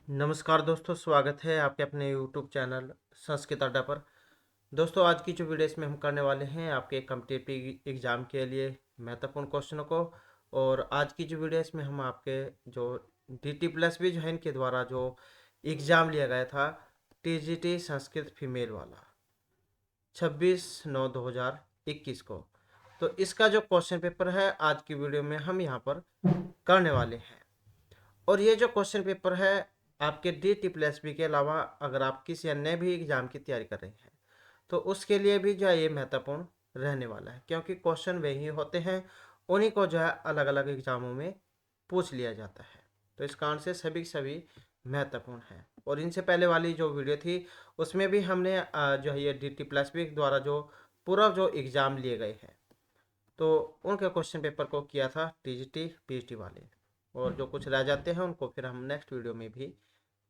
नमस्कार दोस्तों, स्वागत है आपके अपने YouTube चैनल संस्कृत अड्डा पर। दोस्तों, आज की जो वीडियो इसमें हम करने वाले हैं आपके कॉम्पिटिटिव एग्ज़ाम के लिए महत्वपूर्ण क्वेश्चनों को। और आज की जो वीडियो इसमें हम आपके जो DT+B जो है इनके द्वारा जो एग्ज़ाम लिया गया था TGT संस्कृत फीमेल वाला 26/9/2021 को, तो इसका जो क्वेश्चन पेपर है आज की वीडियो में हम यहाँ पर करने वाले हैं। और ये जो क्वेश्चन पेपर है आपके DT+B के अलावा अगर आप किसी अन्य भी एग्जाम की तैयारी कर रहे हैं तो उसके लिए भी जो है ये महत्वपूर्ण रहने वाला है, क्योंकि क्वेश्चन वही होते हैं, उन्हीं को जो है अलग अलग एग्जामों में पूछ लिया जाता है। तो इस कारण से सभी सभी महत्वपूर्ण है। और इनसे पहले वाली जो वीडियो थी उसमें भी हमने जो है ये DT+B द्वारा जो पूरा जो एग्ज़ाम लिए गए हैं तो उनके क्वेश्चन पेपर को किया था TGT PGT वाले। और जो कुछ रह जाते हैं उनको फिर हम नेक्स्ट वीडियो में भी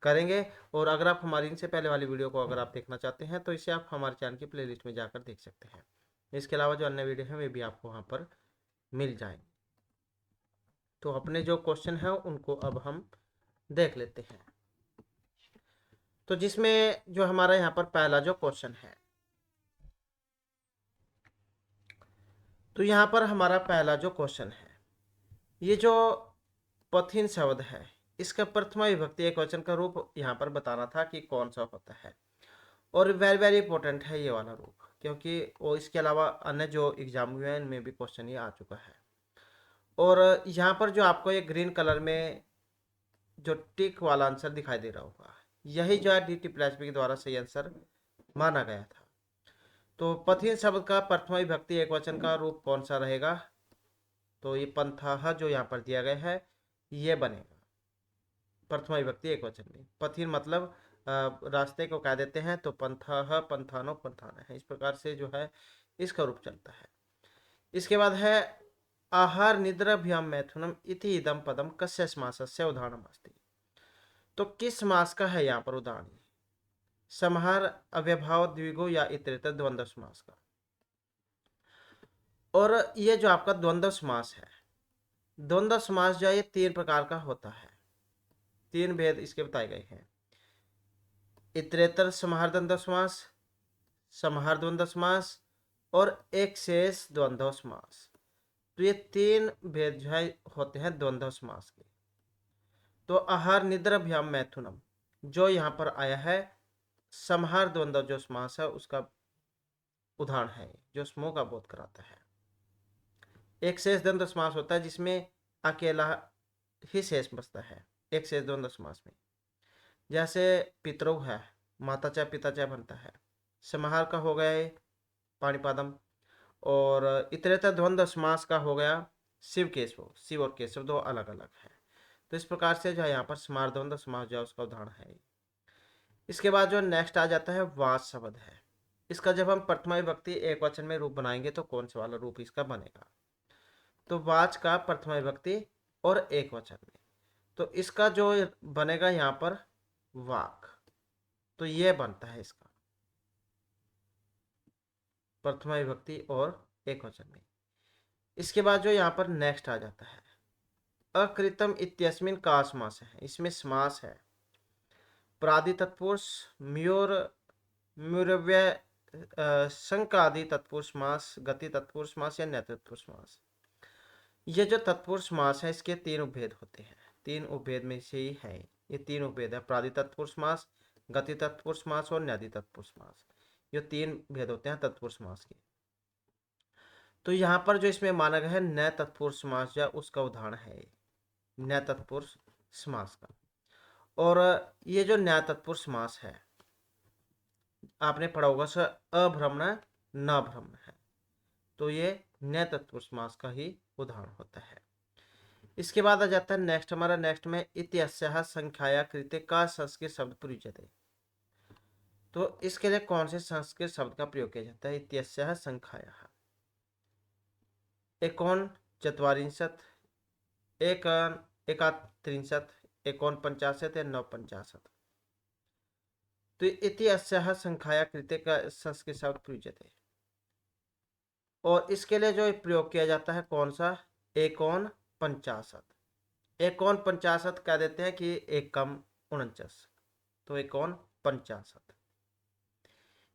करेंगे। और अगर आप हमारी इनसे पहले वाली वीडियो को अगर आप देखना चाहते हैं तो इसे आप हमारे चैनल की प्लेलिस्ट में जाकर देख सकते हैं। इसके अलावा जो अन्य वीडियो हैं वे भी आपको वहाँ पर मिल जाएंगे। तो अपने जो क्वेश्चन है उनको अब हम देख लेते हैं। तो जिसमें जो हमारा यहाँ पर पहला जो क्वेश्चन है, तो यहाँ पर हमारा पहला जो क्वेश्चन है, ये जो पथिन शब्द है इसका प्रथमा विभक्ति एक वचन का रूप यहाँ पर बताना था कि कौन सा होता है। और वेरी वेरी इंपॉर्टेंट है ये वाला रूप, क्योंकि वो इसके अलावा अन्य जो एग्जाम हुए हैं इनमें भी क्वेश्चन ये आ चुका है। और यहाँ पर जो आपको ये ग्रीन कलर में जो टिक वाला आंसर दिखाई दे रहा होगा, यही जो है DT+B के द्वारा सही आंसर माना गया था। तो पथिन शब्द का प्रथमा विभक्ति एक वचन का रूप कौन सा रहेगा? तो ये पंथाह जो यहाँ पर दिया गया है ये बनेगा प्रथमा विभक्ति एक वचन में। पथिन मतलब रास्ते को कह देते हैं, तो पंथाह पंथानो पंथाना है, इस प्रकार से जो है इसका रूप चलता है। इसके बाद है आहार निद्राभ्याम मैथुनम इति इदम पदम कस्य समासस्य उदाहरणम अस्ति। तो किस समास का है यहाँ पर उदाहरण? समाहार, अव्ययभाव, द्विगु या इतरेतर द्वंद्व समास का। और ये जो आपका द्वंद्व समास है, द्वंद्व समास जो है ये तीन प्रकार का होता है, तीन भेद इसके बताए गए हैं। इतरेतर समाहार द्वंद्व समास, समाहार द्वंद्व समास और एक शेष द्वंद्व समास। तो ये तीन भेद जो है होते हैं द्वंद्व समास के। तो आहार निद्राभ्याम मैथुनम जो यहाँ पर आया है समाहार द्वंद्व जो समास है उसका उदाहरण है, जो समूह का बोध कराता है। एक शेष द्वंद्व समास होता है जिसमें अकेला ही शेष बचता है एक शेष द्वंद्व समास में, जैसे पितरौ है, माता चाहे पिता चाहे बनता है। समाहार का हो गया पाणिपादम। और इतरेतर द्वंद्व समास का हो गया शिव केशव, शिव और केशव दो अलग अलग है। तो इस प्रकार से जो है यहाँ पर समाहार द्वंद्व समास जो है उसका उदाहरण है। इसके बाद जो नेक्स्ट आ जाता है वाच शब्द है। इसका जब हम प्रथमा विभक्ति एक वचन में रूप बनाएंगे तो कौन सा वाला रूप इसका बनेगा? तो वाच का प्रथमा विभक्ति और एक वचन में, तो इसका जो बनेगा यहाँ पर वाक। तो ये बनता है इसका प्रथमा विभक्ति और एक वचन में। इसके बाद जो यहाँ पर नेक्स्ट आ जाता है अकृतम इत्यस्मिन का समास है। इसमें समास है प्रादि तत्पुरुष, म्योर, म्यूरव्यय, शंकादि तत्पुरुष समास, गति तत्पुरुष समास या न्यय तत्पुरुष समास। ये जो तत्पुरुष समास है इसके तीन उपभेद होते हैं, तीन उपभेद में से ही है ये तीन उपभेद है, प्रादि तत्पुरुष समास, गति तत्पुरुष समास और न्यादि तत्पुरुष समास। ये तीन भेद होते हैं तत्पुरुष समास के। तो यहाँ पर जो इसमें माना गया है न्यय तत्पुरुष समास जो उसका उदाहरण है न्यय तत्पुरुष समास का। और ये जो न्यय तत्पुरुष समास है आपने पढ़ा होगा सर अभ्रमण न भ्रमण है, तो ये न्यय तत्पुरुष समास का ही उदाहरण होता है। इसके बाद आ जाता है नेक्स्ट, हमारा नेक्स्ट में इत्यस्याः संख्याया कृते का संस्कृत शब्द प्रयुज्यते। तो इसके लिए कौन से संस्कृत शब्द का प्रयोग किया जाता है? इत्यस्याः संख्यायाः एकोन चत्वारिंशत्, एक एकात्रिंशत्, एकोनपंचाशत् या नवपंचाशत्। तो इत्यस्याः संख्याया कृते का संस्कृत शब्द प्रयुज्यते। और इसके लिए जो प्रयोग किया जाता है कौन सा? एकोन पंचाशत। एकोन पंचाशत कह देते हैं कि एकम 49। तो एक कौन 50।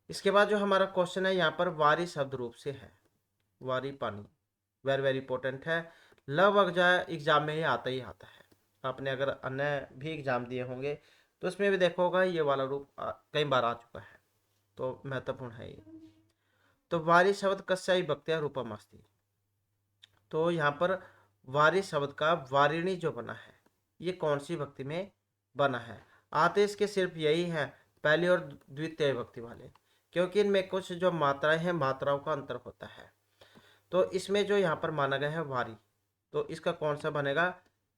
इसके बाद जो हमारा क्वेश्चन है यहाँ पर वारी शब्द रूप से है। वारी पानी वेरी वेरी इंपॉर्टेंट है, लगभग जो है एग्जाम में ही आता है। आपने अगर अन्य भी एग्जाम दिए होंगे तो उसमें भी देखा होगा ये वाला रूप कई बार आ चुका है, तो महत्वपूर्ण है ये। तो वारी शब्द कस्या विभक्त्या रूपम अस्ति। तो यहाँ पर वारी शब्द का वारिणी जो बना है ये कौन सी विभक्ति में बना है। आते इसके सिर्फ यही है पहली और द्वितीय विभक्ति वाले, क्योंकि इनमें कुछ जो मात्राएं हैं मात्राओं का अंतर होता है। तो इसमें जो यहाँ पर माना गया है वारी, तो इसका कौन सा बनेगा,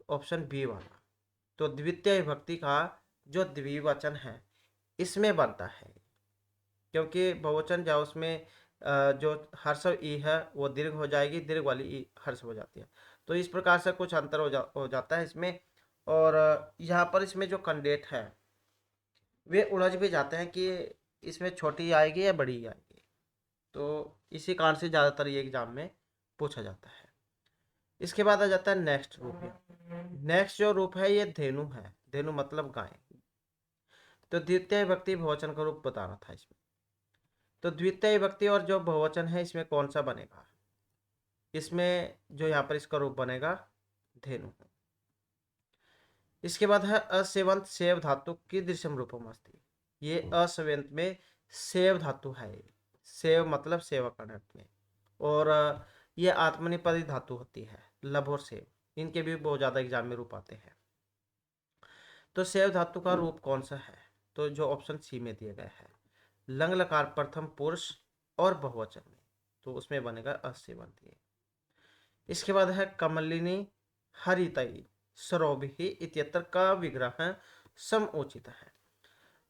ऑप्शन बी वाला। तो द्वितीय विभक्ति का जो द्विवचन है इसमें बनता है, क्योंकि बहुवचन जाओ उसमें जो हर्षव ई है वो दीर्घ हो जाएगी, दीर्घ वाली ई हर्ष हो जाती है। तो इस प्रकार से कुछ अंतर हो जाता है इसमें। और यहाँ पर इसमें जो कैंडिडेट है वे उलझ भी जाते हैं कि इसमें छोटी आएगी या बड़ी आएगी। तो इसी कारण से ज़्यादातर ये एग्जाम में पूछा जाता है। इसके बाद आ जाता है नेक्स्ट रूप। नेक्स्ट जो रूप है ये धेनु है। धेनु मतलब गाय। तो द्वितीय विभक्ति बहुवचन का रूप बताना था इसमें। तो द्वितीय विभक्ति और जो बहुवचन है इसमें कौन सा बनेगा, इसमें जो यहाँ पर इसका रूप बनेगा धेनु। इसके बाद है असेवंत सेव धातु की दृश्यम रूपम अस्ति। ये असेवंत में सेव धातु है। सेव मतलब सेवा करने में, और ये आत्मनिपदी धातु होती है। लभ और सेव इनके भी बहुत ज्यादा एग्जाम में रूप आते हैं। तो सेव धातु का रूप कौन सा है, तो जो ऑप्शन सी में दिया गया है लंग लकार प्रथम पुरुष और बहुवचन में, तो उसमें बनेगा असेवंत। इसके बाद है कमलिनी हरितई सरोभिः इत्यत्र का विग्रह समुचित है।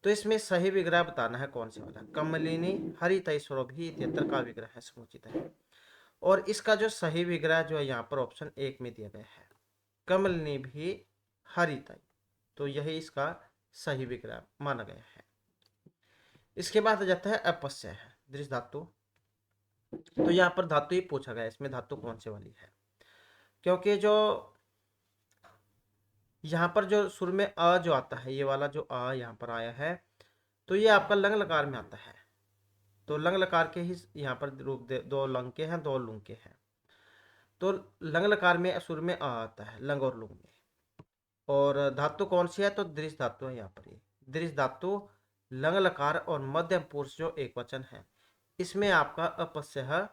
तो इसमें सही विग्रह बताना है कौन से वाला, कमलिनी हरितई सरोभिः इत्यत्र का विग्रह समुचित है। और इसका जो सही विग्रह जो है यहाँ पर ऑप्शन 1 में दिया गया है कमलिनी भी हरितई, तो यही इसका सही विग्रह माना गया है। इसके बाद आ जाता है अपस्य है दृश्य धातु। तो यहाँ पर धातु ही पूछा गया, इसमें धातु कौन से वाली है, क्योंकि जो यहाँ पर जो सुर में अ जो आता है, ये वाला जो अ यहाँ पर आया है तो ये आपका लंग लकार में आता है। तो लंग लकार के ही यहाँ पर रूप दो लंग के हैं, दो लुंग के हैं। तो लंग लकार में सुर में अ आता है लंग और लुंग में। और धातु कौन सी है, तो दृश्य धातु है यहाँ पर। ये दृश्य धातु लंग लकार और मध्यम पुरुष जो एक वचन है इसमें आपका अपस्य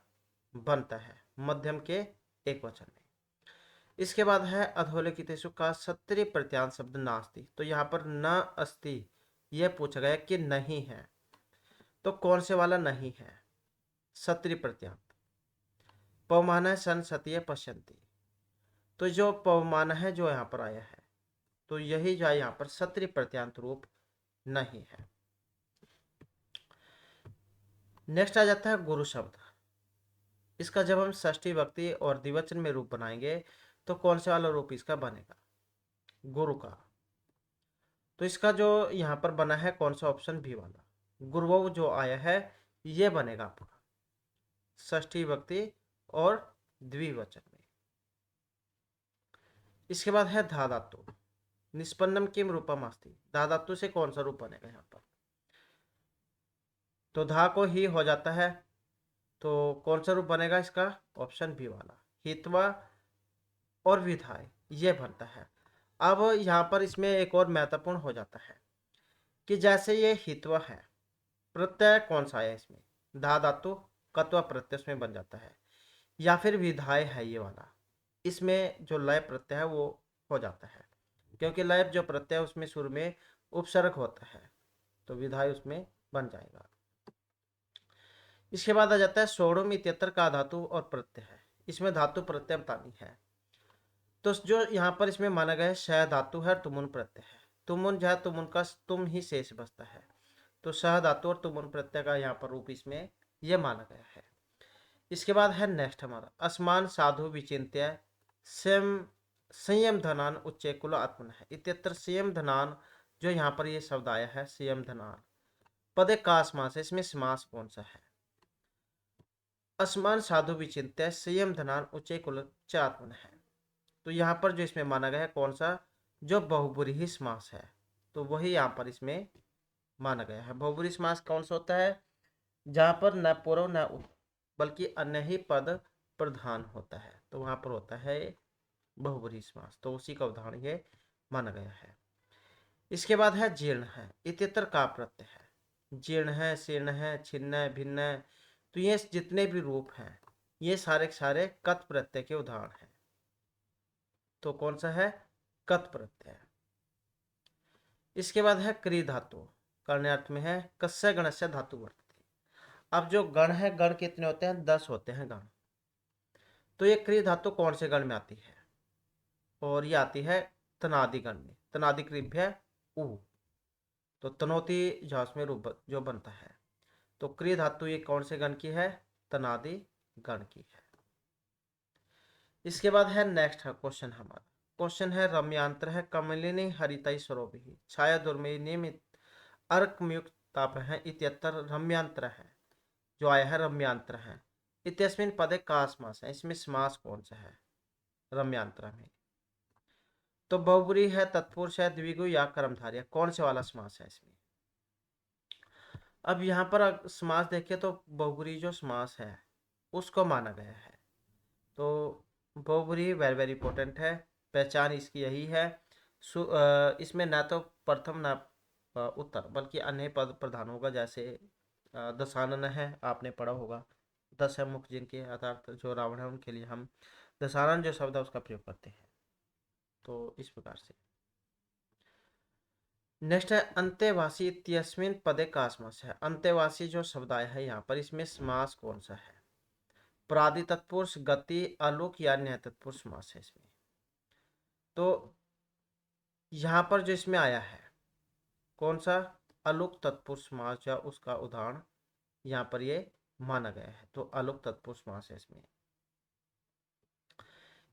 बनता है मध्यम के एक वचन में। इसके बाद है अधोलिखितेषु का सत्रि प्रत्यांत शब्द नास्ति। तो यहाँ पर न अस्ति यह पूछा गया कि नहीं है, तो कौन से वाला नहीं है, सत्रि प्रत्यांत। पवमान है सन सतीय पश्यंती, तो जो पवमान है जो यहाँ पर आया है तो यही जो यहाँ पर सत्रि प्रत्यांत रूप नहीं है। नेक्स्ट आ जाता है गुरु शब्द। इसका जब हम षष्ठी विभक्ति और द्विवचन में रूप बनाएंगे तो कौन से वाला रूप इसका बनेगा, गुरु का। तो इसका जो यहाँ पर बना है कौन सा, ऑप्शन बी वाला गुरुवो जो आया है ये बनेगा आपका षष्ठी विभक्ति और द्विवचन में। इसके बाद है धा धातु निष्पन्नम किम रूपम अस्ति। धा धातु से कौन सा रूप बनेगा यहाँ पर, तो धा को ही हो जाता है, तो कौन सा रूप बनेगा इसका, ऑप्शन बी वाला हित्वा और विधाय ये बनता है। अब यहाँ पर इसमें एक और महत्वपूर्ण हो जाता है कि जैसे ये हित्वा है, प्रत्यय कौन सा है इसमें, धा धातु कत्वा प्रत्यय उसमें बन जाता है, या फिर विधाय है ये वाला, इसमें जो लय प्रत्यय है वो हो जाता है, क्योंकि लय जो प्रत्यय है उसमें शुरू में उपसर्ग होता है, तो विधाय उसमें बन जाएगा। इसके बाद आ जाता है सोढ़म इत्यत्र का धातु और प्रत्यय है। इसमें धातु प्रत्यय बतानी है। तो जो यहाँ पर इसमें माना गया है सह धातु है और तुमुन प्रत्यय है। तुमुन जो है तुमुन का तुम ही शेष बचता है, तो सह धातु और तुमुन प्रत्यय का यहाँ पर रूप इसमें यह माना गया है। इसके बाद है नेक्स्ट हमारा असमान साधु विचिन्त्य संयम धनान उच्चे कुल आत्मन है। इत्यत्र संयम धनान जो यहाँ पर ये शब्द आया है संयम धनान पदे का समास है, इसमें समास कौन सा है, असमान साधु विचिन्त्य संयम धनान उच्चे कुल आत्मन है। तो यहाँ पर जो इसमें माना गया है कौन सा, जो बहुब्रीहि समास है, तो वही यहाँ पर इसमें माना गया है। बहुब्रीही समास कौन सा होता है? जहाँ पर न पूर्व न उत्तर बल्कि अन्य ही पद प्रधान होता है, तो वहाँ पर होता है बहुब्रीही समास। तो उसी का उदाहरण ये माना गया है। इसके बाद है जीर्ण है। इत्यत्र का प्रत्यय है। जीर्ण है, शीर्ण है, छिन्न है, भिन्न है, तो ये जितने भी रूप हैं ये सारे के सारे कत प्रत्यय के उदाहरण हैं। तो कौन सा है? कत प्रत्यय। इसके बाद है क्री धातु। कर्णार्थ में है कस्य गणस्य धातु वर्तते। अब जो गण है, गण कितने होते हैं? 10 होते हैं गण। तो ये क्री धातु कौन से गण में आती है? और ये आती है तनादि गण में। तनादि क्रिय है उ, तो तनोती झास में रूप जो बनता है। तो क्रिय धातु ये कौन से गण की है? तनादि गण की है। इसके बाद है नेक्स्ट है क्वेश्चन हमारा। क्वेश्चन है रम्यांतर है कमलिनी हरितई स्वरूपी छाया दुर्मयी नियमित अर्कमयुक्त ताप है इत्यत्र रम्यांतर है। जो आया है रम्यांतर है। इत्यस्मिन पदे का समास है। इसमें समास कौन सा है रम्यांतर में? तो बहुब्रीही है, तत्पुरुष है, द्विगु या कर्मधारय है। कौन से वाला समास है इसमें? अब यहाँ पर समास देखिए तो बहुब्रीही जो समास है उसको माना गया है। तो बहुब्रीही वेरी वेरी इंपॉर्टेंट है। पहचान इसकी यही है। इसमें ना तो प्रथम ना उत्तर बल्कि अन्य पद प्रधान होगा। जैसे दशानन है, आपने पढ़ा होगा। 10 है मुख जिनके अर्थात जो रावण है उनके लिए हम दशानन जो शब्द है उसका प्रयोग करते हैं। तो इस प्रकार से नेक्स्ट है अंत्यवासी इत्यस्मिन पदे का समास है। अंत्यवासी जो शब्द आया है यहाँ पर, इसमें समास कौन सा है? प्रादि तत्पुरुष, गति, अलुक या न्याय तत्पुरुष समास है इसमें। तो यहाँ पर जो इसमें आया है कौन सा? अलुक तत्पुरुष समास, या उसका उदाहरण यहाँ पर ये माना गया है। तो अलुक तत्पुरुष समास है इसमें।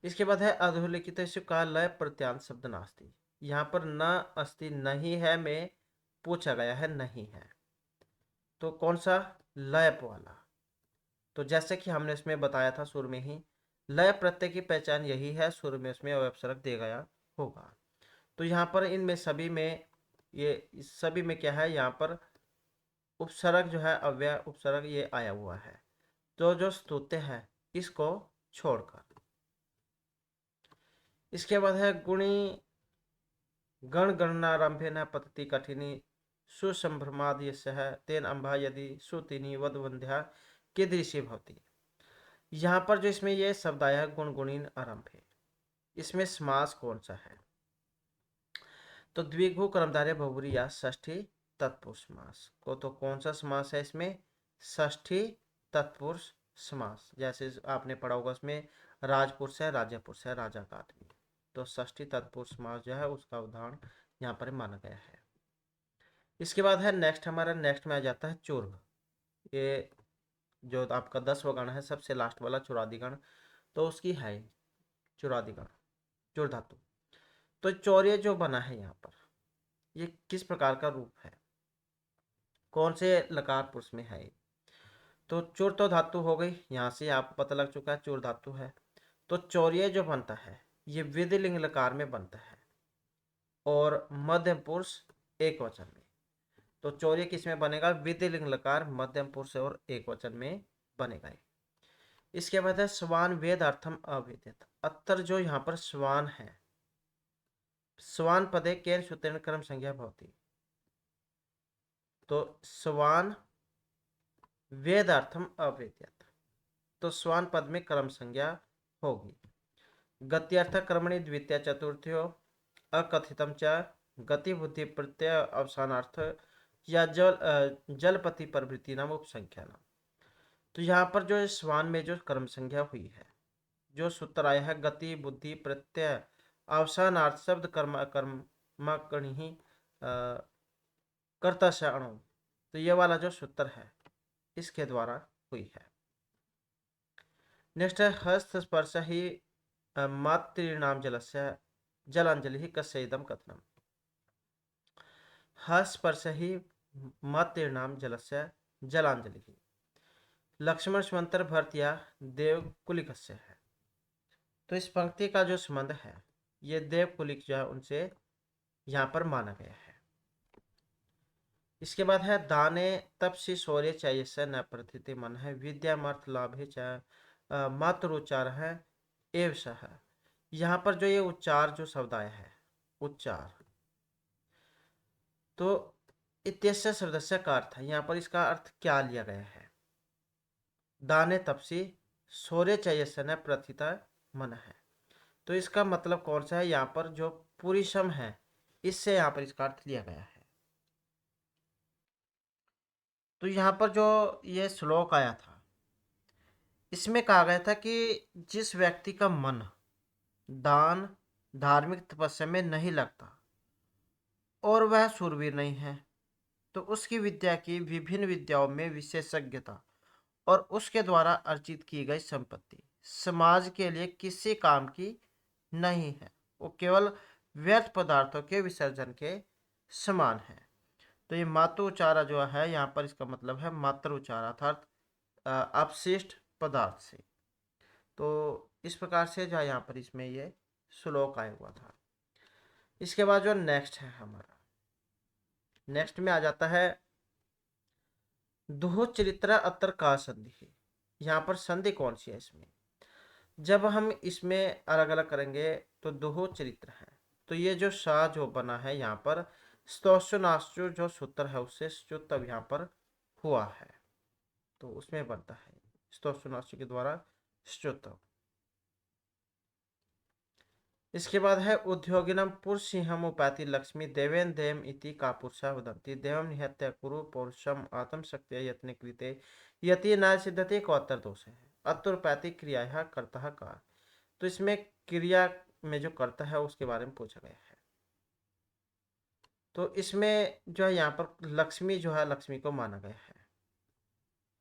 इसके बाद है अधोलिखित का लय प्रत्यांत शब्द नास्ति। यहाँ पर न अस्ति नहीं है में पूछा गया है नहीं है। तो कौन सा? लय वाला। तो जैसे कि हमने इसमें बताया था शुरू में ही, लय प्रत्यय की पहचान यही है, शुरू में उसमें अवयवसर्ग दे गया होगा। तो यहाँ पर इनमें सभी में ये सभी में क्या है? यहाँ पर उपसर्ग जो है, अव्यय उपसर्ग ये आया हुआ है। तो जो स्तुत्य है इसको छोड़कर। इसके बाद है गुणी गण गणनारंभे न पतति कठिनी सुसंभ्रमाद यस्य तेन अंबा यदि सुतिनी वद वंध्या कीदृशी भवती। यहाँ पर जो इसमें ये शब्द आया है गुणगुणीन आरंभ है, इसमें समास कौन सा है? तो द्विगु कर्मधारय बहुब्रीही या षष्ठी तत्पुरुष समास को। तो कौन सा समास है इसमें? षष्ठी तत्पुरुष समास। जैसे आपने पढ़ा होगा उसमें राजपुरुष है, राज्य पुरुष है, राजा का आदमी। तो षष्ठी तत्पुरुष समास जो है उसका उदाहरण यहाँ पर माना गया है। इसके बाद है नेक्स्ट, हमारा नेक्स्ट में आ जाता है चूर्ग। ये जो आपका 10वां गण है, सबसे लास्ट वाला चुरादिगण, तो उसकी है चुरादिगण, चूर धातु। तो चौर्य जो बना है यहाँ पर, ये किस प्रकार का रूप है? कौन से लकार पुरुष में है? तो चूर तो धातु हो गई, यहाँ से आपको पता लग चुका है चूर धातु है। तो चौर्य जो बनता है ये विधिलिंग लकार में बनता है और मध्यम पुरुष एक वचन में। तो चौर्य किस में बनेगा? विधिलिंग लकार मध्यम पुरुष और एक वचन में बनेगा। इसके बाद है स्वान वेद अर्थम अवेदित। अत्तर जो यहाँ पर स्वान है, स्वान पदे केन सूत्रेण क्रम संज्ञा भवति। तो स्वान वेदार्थम अवेद्यत, तो स्वान पद में क्रम संज्ञा होगी। गत्यर्थ कर्मणि द्वितीय चतुर्थ्यो अकथितम च गति बुद्धि प्रत्यय अवसानार्थ या जलपति प्रवृत्ति नाम उपसंख्या नाम। तो यहाँ पर जो स्वान में जो कर्म संज्ञा हुई है, जो सूत्र आया है गति बुद्धि प्रत्यय अवसानार्थ शब्द कर्म अकर्म ही कर्ता से अणु, तो ये वाला जो सूत्र है इसके द्वारा हुई है। नेक्स्ट है हस्त स्पर्श ही मातृणाम जलस्य जलांजलि ही कस्य इदम कथनम। हस्त स्पर्श ही मातृणाम जलस्य जलांजलि ही लक्ष्मण स्वंतर भरतिया देव कुलिक से है। तो इस पंक्ति का जो संबंध है ये देव कुलिक जो है उनसे यहाँ पर माना गया है। इसके बाद है दाने तपसी शौर्य चाहिए न प्रथिति मन है विद्यामर्थ लाभे च मात्र उच्चार है एव सह। यहाँ पर जो ये उच्चार जो शब्द आया है उच्चार, तो इत्यस्य शब्दस्य का अर्थ है, यहाँ पर इसका अर्थ क्या लिया गया है? दाने तपसी शौर्य चाहिए न प्रथिता मन है। तो इसका मतलब कौन सा है? यहाँ पर जो पुरुषम है इससे यहाँ पर इसका अर्थ लिया गया है। तो यहाँ पर जो ये श्लोक आया था इसमें कहा गया था कि जिस व्यक्ति का मन दान धार्मिक तपस्या में नहीं लगता और वह शूरवीर नहीं है, तो उसकी विद्या की विभिन्न विद्याओं में विशेषज्ञता और उसके द्वारा अर्जित की गई संपत्ति समाज के लिए किसी काम की नहीं है, वो केवल व्यर्थ पदार्थों के विसर्जन के समान है। तो ये मातृचारा जो है यहाँ पर इसका मतलब है मात्र उचारा अर्थात अपशिष्ट पदार्थ से। तो इस प्रकार से जो है यहाँ पर इसमें ये श्लोक आया हुआ था। इसके बाद जो नेक्स्ट है हमारा, नेक्स्ट में आ जाता है दुह चरित्र अत्र का संधि है। यहाँ पर संधि कौन सी है इसमें? जब हम इसमें अलग अलग करेंगे तो दुह चरित्र है, तो ये जो सा जो बना है यहाँ पर स्तोषनाश्चु जो सूत्र है उससे च्युत अब यहाँ पर हुआ है, तो उसमें बनता है स्तोषनाश्चु के द्वारा च्युत। इसके बाद है उद्योगिनम पुरुष सिंहम उपाति लक्ष्मी देवेन देम इति का पुरुषा वदंती देवम निहत्य कुरु पौरुषम आत्म शक्ति यत्न कृते यति न सिद्धते को उत्तर दोष है अतुरपैति क्रिया करता का। तो इसमें क्रिया में जो करता है उसके बारे में पूछा गया है। तो इसमें जो है यहाँ पर लक्ष्मी जो है लक्ष्मी को माना गया है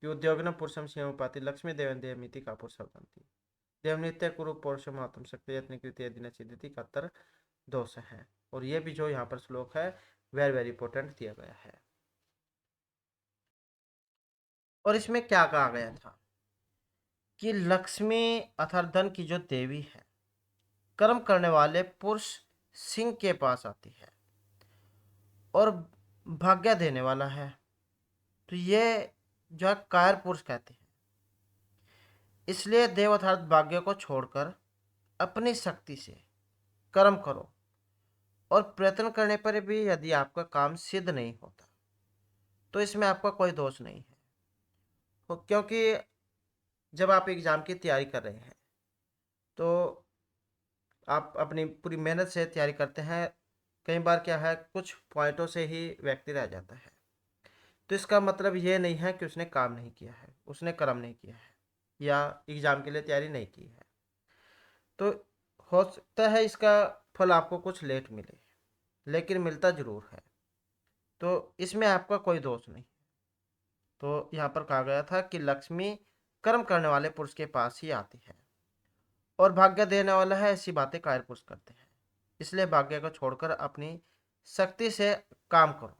कि उद्योगिनम पुरुषम सिंहम उपाति लक्ष्मी देवेन देम इति का पुरुषा वदंती देव नित्य कुरु पौरुषम आत्म शक्ति यत्न कृते यदि न सिद्धति का उत्तर दोष है। और ये भी जो यहाँ पर श्लोक है वेरी वेरी इंपॉर्टेंट दिया गया है। और इसमें क्या कहा गया था कि लक्ष्मी अर्थात धन की जो देवी है कर्म करने वाले पुरुष सिंह के पास आती है और भाग्य देने वाला है, तो ये जो है कायर पुरुष कहते हैं। इसलिए देव अर्थात भाग्य को छोड़कर अपनी शक्ति से कर्म करो और प्रयत्न करने पर भी यदि आपका काम सिद्ध नहीं होता तो इसमें आपका कोई दोष नहीं है। तो क्योंकि जब आप एग्ज़ाम की तैयारी कर रहे हैं तो आप अपनी पूरी मेहनत से तैयारी करते हैं, कई बार क्या है कुछ पॉइंटों से ही व्यक्ति रह जाता है, तो इसका मतलब ये नहीं है कि उसने काम नहीं किया है, उसने कर्म नहीं किया है या एग्ज़ाम के लिए तैयारी नहीं की है। तो हो सकता है इसका फल आपको कुछ लेट मिले लेकिन मिलता ज़रूर है, तो इसमें आपका कोई दोष नहीं। तो यहाँ पर कहा गया था कि लक्ष्मी कर्म करने वाले पुरुष के पास ही आती है और भाग्य देने वाला है, ऐसी बातें कायर पुरुष करते हैं। इसलिए भाग्य को छोड़कर अपनी शक्ति से काम करो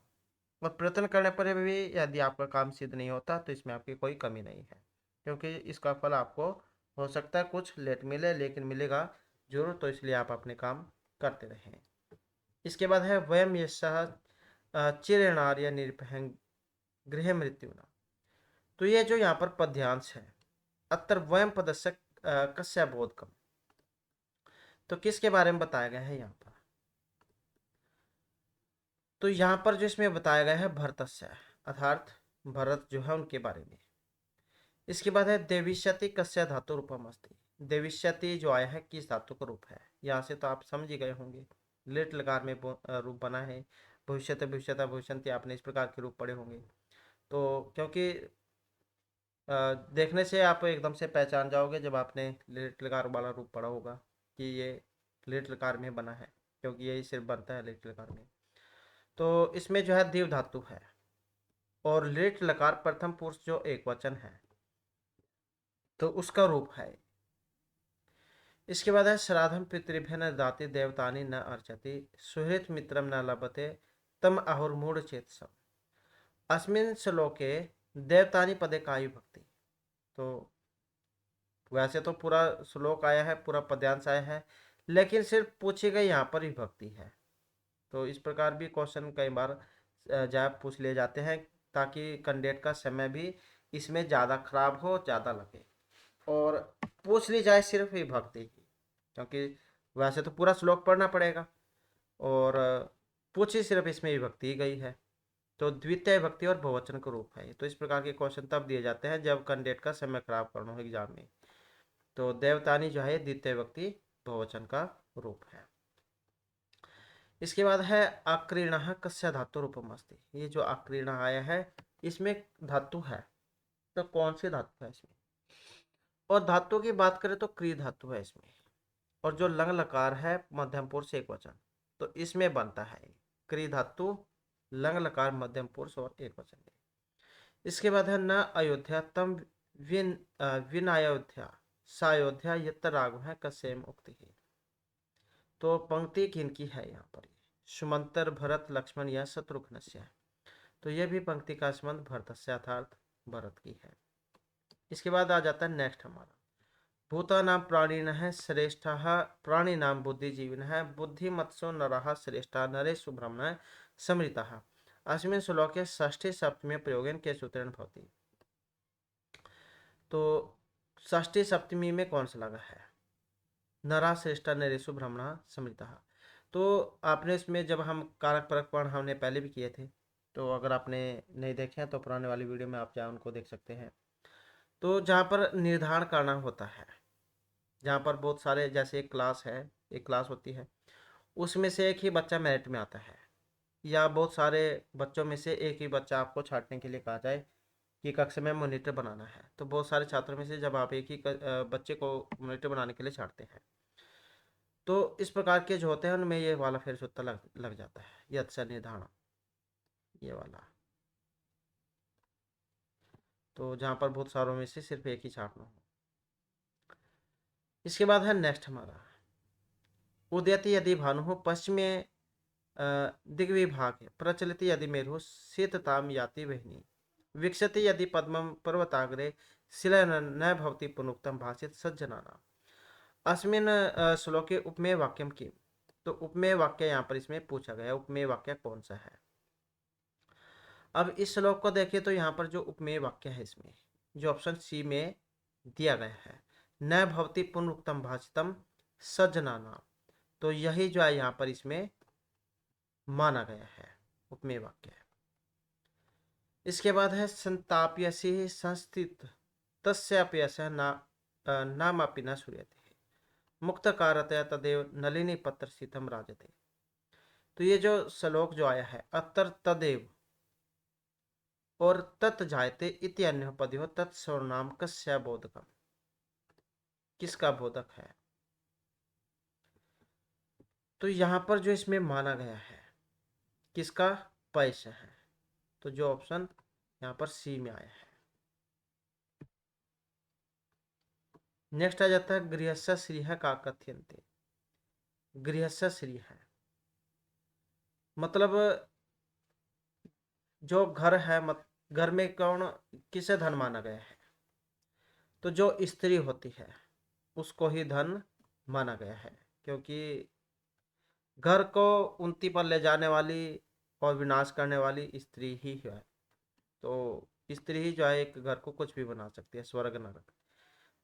और प्रयत्न करने पर भी यदि आपका काम सिद्ध नहीं होता तो इसमें आपकी कोई कमी नहीं है, क्योंकि इसका फल आपको हो सकता है कुछ लेट मिले लेकिन मिलेगा जरूर। तो इसलिए आप अपने काम करते रहें। इसके बाद है वयम यशः चिरेणार्य निरपहं गृह मृत्यु न। तो ये जो यहाँ पर पद्यांश है अत्र वयम पदस्य कस्य बोधकम, तो किसके बारे में बताया गया है यहाँ पर? तो यहाँ पर जो इसमें बताया गया है भरतस्य अर्थात भरत जो है उनके बारे में। इसके बाद है देविष्यति कस्य धातु रूपम अस्ति। देविष्यति जो आया है किस धातु का रूप है, यहाँ से तो आप समझ ही गए होंगे, लेट लकार में रूप बना है। भविष्यति भविष्यता भविष्यंति आपने इस प्रकार के रूप पढ़े होंगे। तो क्योंकि देखने से आप एकदम से पहचान जाओगे जब आपने लेट लकार वाला रूप पढ़ा होगा कि ये लेट लकार में बना है, क्योंकि यही सिर्फ बनता है लेट लकार में। तो इसमें जो है दीव धातु है और लेट लकार प्रथम पुरुष जो एक वचन है तो उसका रूप है। इसके बाद है श्राद्धम पितृभ्य न दाति देवतानि न अर्चति सुहृत मित्रम न लभते तम अहुर्मूढ़ चेत सब। अस्मिन श्लोके देवतानि पदे का भक्ति। तो वैसे तो पूरा श्लोक आया है, पूरा पद्यांश आया है, लेकिन सिर्फ पूछी गई यहाँ पर ही भक्ति है। तो इस प्रकार भी क्वेश्चन कई बार जवाब पूछ लिए जाते हैं, ताकि कैंडिडेट का समय भी इसमें ज़्यादा खराब हो, ज़्यादा लगे। और पूछ ली जाए सिर्फ विभक्ति की, क्योंकि वैसे तो पूरा श्लोक पढ़ना पड़ेगा, और पूछी सिर्फ इसमें विभक्ति ही गई है। तो द्वितीय विभक्ति और बहुवचन का रूप है। तो इस प्रकार के क्वेश्चन तब दिए जाते हैं जब कैंडिडेट का समय खराब करना हो एग्जाम में। तो देवतानी जो है द्वितीय विभक्ति बहुवचन का रूप है। इसके बाद है आक्रीण कस्य धातु रूपम अस्ति। ये जो आक्रीण आया है इसमें धातु है, तो कौन सी धातु है इसमें? और धातु की बात करें तो क्री धातु है इसमें, और जो लंग लकार है मध्यम पुरुष एक वचन, तो इसमें बनता है क्री धातु, लंग लकार मध्यम पुरुष और एक वचन। इसके बाद है न अयोध्या तम विन अयोध्या सायोध्या यत्र राग है कसेम उक्ति ही। तो पंक्ति किनकी है यहाँ पर? सुमंतर भरत लक्ष्मण या शत्रुघ्न से है। तो यह भी पंक्ति का संबंध भरत से अर्थात भरत की है। इसके बाद आ जाता है नेक्स्ट हमारा, भूता नाम प्राणीन है श्रेष्ठ, प्राणी नाम बुद्धिजीविन है, बुद्धिमत्सो नरः श्रेष्ठ नरेषु ब्रह्मण समृतः। अस्मिन् श्लोके षष्ठी सप्तमी प्रयोगेन के सूत्रेण भवति। तो षष्ठी सप्तमी में कौन सा लगा है? नरा श्रेष्ठ नरेषु ब्रह्मण समृतः। तो आपने इसमें जब हम कारक परक पढ़ हमने पहले भी किए थे, तो अगर आपने नहीं देखे हैं तो पुराने वाली वीडियो में आप जाए उनको देख सकते हैं। तो जहाँ पर निर्धारण करना होता है, जहाँ पर बहुत सारे, जैसे एक क्लास है, एक क्लास होती है, उसमें से एक ही बच्चा मेरिट में आता है, या बहुत सारे बच्चों में से एक ही बच्चा आपको छांटने के लिए कहा जाए कि कक्षा में मॉनिटर बनाना है, तो बहुत सारे छात्रों में से जब आप एक ही बच्चे को मॉनिटर बनाने के लिए छांटते हैं, तो इस प्रकार के जो होते हैं उनमें ये वाला फिर सूत्र लग जाता है, यत् से निर्धारण, ये वाला। तो जहाँ पर बहुत सारों में से सिर्फ एक ही छांटना हो। इसके बाद है नेक्स्ट हमारा, उदयति यदि भानु पश्चिमे दिग्विभाग प्रचलित यदि मेरु शीतताम याति वहनी, विकसति यदि पद्मम पर्वताग्रे शिला न भवति पुनुक्तम भाषित सज्जनाना। अस्मिन श्लोके उपमेय वाक्यम किम। तो उपमेय वाक्य यहाँ पर इसमें पूछा गया, उपमेय वाक्य कौन सा है? अब इस श्लोक को देखिए तो यहाँ पर जो उपमेय वाक्य है इसमें जो ऑप्शन सी में दिया गया है, न भवति पुनरुक्तम भाषितम सज्जनाना, तो यही जो है यहाँ पर इसमें माना गया है उपमेय वाक्य। इसके बाद है संताप्यसी संस्थित तस्याप्यस नामापि न श्रूयते मुक्त कारतया तदेव नलिनी पत्र शीतम राजते। तो ये जो श्लोक जो आया है, अत्र तदेव और तत् जायते इति अन्य पदयो तत्स्वर्णाम कस्य बोधकम, किसका बोधक है? तो यहाँ पर जो इसमें माना गया है किसका? पैश है। तो जो ऑप्शन यहाँ पर सी में आया है। नेक्स्ट आ जाता है गृहस्थ श्री है का कथ्यन्ते। गृहस्थ श्री है मतलब जो घर है, घर में कौन किसे धन माना गया है? तो जो स्त्री होती है उसको ही धन माना गया है, क्योंकि घर को उन्नति पर ले जाने वाली और विनाश करने वाली स्त्री ही है। तो स्त्री ही जो है एक घर को कुछ भी बना सकती है, स्वर्ग नरक।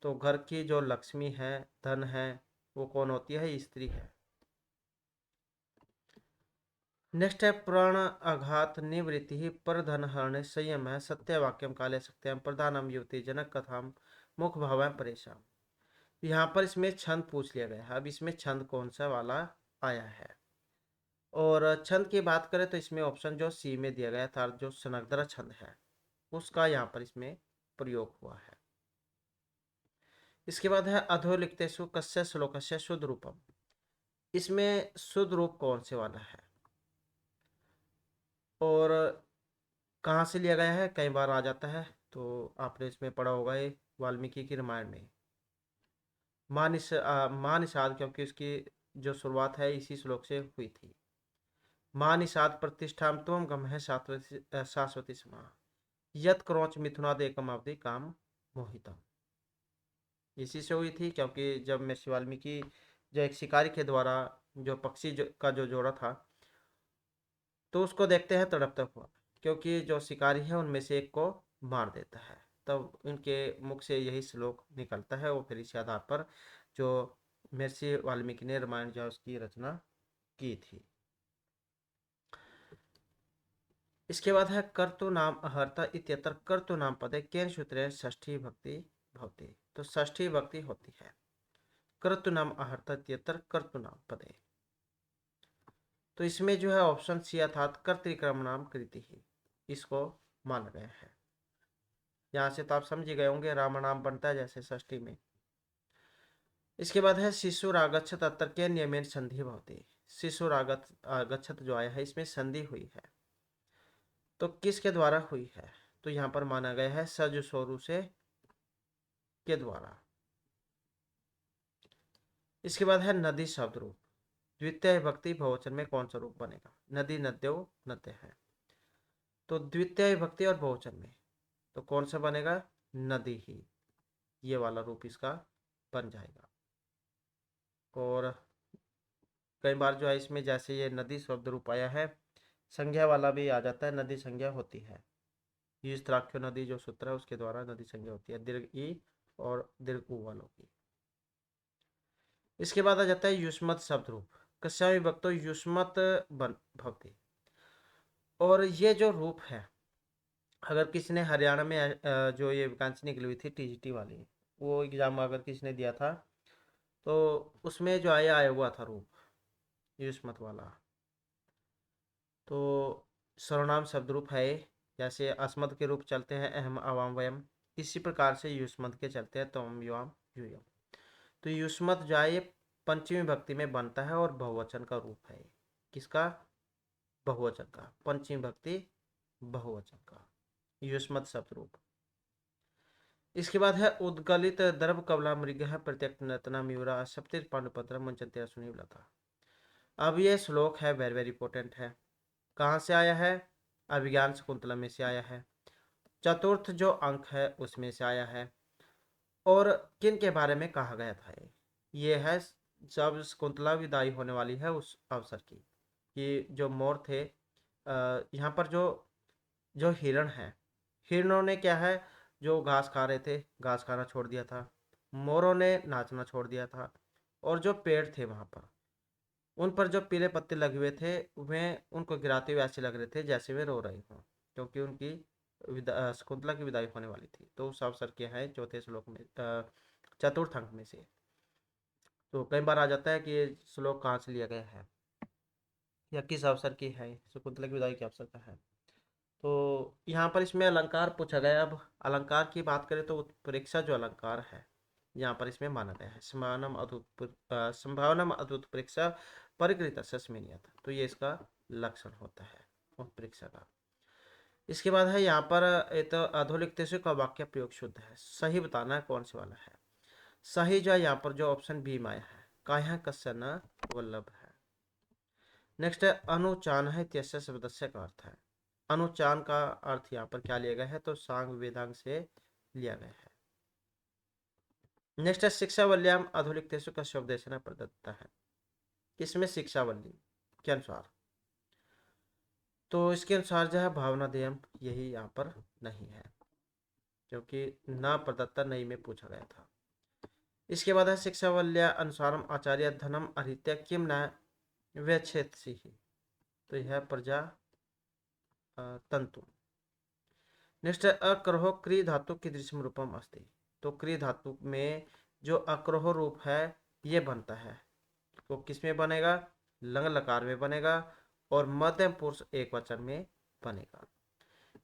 तो घर की जो लक्ष्मी है, धन है, वो कौन होती है? स्त्री है। नेक्स्ट है प्राण आघात निवृत्ति पर धन हरण संयम है सत्यवाक्यम काले सत्यम प्रधानम युवती जनक कथाम मुख भाव परेशान। यहाँ पर इसमें छंद पूछ लिया गया है। अब इसमें छंद कौन सा वाला आया है? और छंद की बात करें तो इसमें ऑप्शन जो सी में दिया गया था, जो सनग्धर छंद है उसका यहाँ पर इसमें प्रयोग हुआ है। इसके बाद है अधोलिखितेषु कस्य श्लोकस्य शुद्ध रूपम। इसमें शुद्ध रूप कौन से वाला है और कहाँ से लिया गया है? कई बार आ जाता है, तो आपने इसमें पढ़ा होगा ये वाल्मीकि की रामायण में मानिषाद, क्योंकि उसकी जो शुरुआत है इसी श्लोक से हुई थी। मानिषाद प्रतिष्ठा तुम गम है शाश्वती समा यत क्रोच मिथुनाद एकम अवधि काम मोहितम। इसी से हुई थी, क्योंकि जब महर्षि वाल्मीकि जो एक शिकारी के द्वारा जो पक्षी का जो जोड़ा था तो उसको देखते हैं तड़पता हुआ, क्योंकि जो शिकारी है उनमें से एक को मार देता है। तब इनके मुख से यही श्लोक निकलता है और फिर इसी आधार पर जो महर्षि वाल्मीकि ने रामायण जो उसकी रचना की थी। इसके बाद है कर्तु नाम अहर्ता इत्यत्र कर्तु नाम पदे केन सूत्रेण षष्ठी भक्ति भवति। तो षष्ठी भक्ति होती है कर्तु नाम अहर्ता इत्यत्र कर्तु नाम पदे। तो इसमें जो है ऑप्शन सी अर्थात कर्तृक्रम नाम कृति ही इसको माना गया है। यहाँ से तो आप समझ ही गए होंगे राम नाम बनता है जैसे षष्ठी में। इसके बाद है शिशुरागच्छत अत्र के नियमेन संधि भवति। शिशुरागच्छत जो आया है इसमें संधि हुई है, तो किसके द्वारा हुई है? तो यहाँ पर माना गया है सज सोरु से के द्वारा। इसके बाद है नदी शब्द रूप। द्वितीय भक्ति बहुवचन में कौन सा रूप बनेगा? नदी नद्यो नद्य है, तो द्वितीय भक्ति और बहुवचन में तो कौन सा बनेगा? नदी ही, ये वाला रूप इसका बन जाएगा। और कई बार जो है इसमें जैसे ये नदी शब्द रूप आया है संज्ञा वाला भी आ जाता है, नदी संज्ञा होती है। युष्त्राख्य नदी जो सूत्र है उसके द्वारा नदी संज्ञा होती है दीर्घ ई और दीर्घ उ वालों की। इसके बाद आ जाता है युष्मत शब्द रूप। कस्यामि विभक्तो युष्मत भवति। और ये जो रूप है अगर किसी ने हरियाणा में जो ये वैकेंसी निकली हुई थी टीजीटी वाली, वो एग्जाम अगर किसी ने दिया था तो उसमें जो आया हुआ था रूप युष्मत वाला। तो सर्वनाम शब्द रूप है, जैसे अस्मद के रूप चलते हैं अहम अवाम वयम, इसी प्रकार से युष्मत के चलते हैं तम युवाम यूयम। तो युष्मत जो है ये पंचमी भक्ति में बनता है और बहुवचन का रूप है। किसका? बहुवचन का, पंचमी भक्ति बहुवचन का युष्मत शब्द रूप। इसके बाद है उद्गलित दर्भ कबला मृग प्रत्यक नतना म्यूरा सप्तिर पांडुपत्र मुंचन सुनीवला था। अब ये श्लोक है वेरी वेरी इंपॉर्टेंट है। कहाँ से आया है? अभिज्ञान शकुंतला में से आया है। चतुर्थ जो अंक है उसमें से आया है। और किन के बारे में कहा गया था? ये है जब शकुंतला विदाई होने वाली है उस अवसर की, कि जो मोर थे यहाँ पर जो जो हिरण है, हिरणों ने क्या है जो घास खा रहे थे घास खाना छोड़ दिया था, मोरों ने नाचना छोड़ दिया था, और जो पेड़ थे वहां पर उन पर जो पीले पत्ते लगे हुए थे वे उनको गिराते हुए ऐसे लग रहे थे जैसे वे रो रहे हों, क्योंकि उनकी शकुंतला की विदाई होने वाली थी। तो उस अवसर के है चौथे श्लोक में चतुर्थ अंक में से। तो कई बार आ जाता है कि ये श्लोक कहाँ से लिया गया है या किस अवसर की है, शकुंतला की विदाई के अवसर का है। तो यहाँ पर इसमें अलंकार पूछा गया। अब अलंकार की बात करें तो उत्प्रेक्षा जो अलंकार है यहाँ पर इसमें माना गया है संभावना अद्भुत परीक्षा परिकृत सस्मिनियत, तो ये इसका लक्षण होता है उत्प्रेक्षा का। इसके बाद है यहाँ पर तो अधोलिखित का वाक्य प्रयोग शुद्ध है, सही बताना है कौन से वाला है सही। जो है यहाँ पर जो ऑप्शन बी में आया है काह्य कस्य न वल्लभ है। नेक्स्ट है अनुचान है त्यस्य शब्दस्य का अर्थ है। अनुचान का अर्थ यहाँ पर क्या लिया गया है? तो सांग वेदांग से लिया गया है। नेक्स्ट है शिक्षावल्याम अधोलिखितेषु का शब्देशन प्रदत्त है। किसमें? शिक्षावल्ली के अनुसार। तो इसके अनुसार जो है भावनादेयम यही यहाँ पर नहीं है, क्योंकि न प्रदत्ता नहीं में पूछा गया था। इसके बाद है शिक्षावल्या अनुसारम आचार्य धनम अहित्य किम न व्यच्छेदसि, तो यह प्रजा तंतु। नेक्स्ट है अक्रोह क्री धातु की दृश्य रूपम अस्ति। तो क्री धातु में जो अक्रोह रूप है ये बनता है, तो किस में बनेगा? लंग लकार में बनेगा और मध्यम पुरुष एक वचन में बनेगा।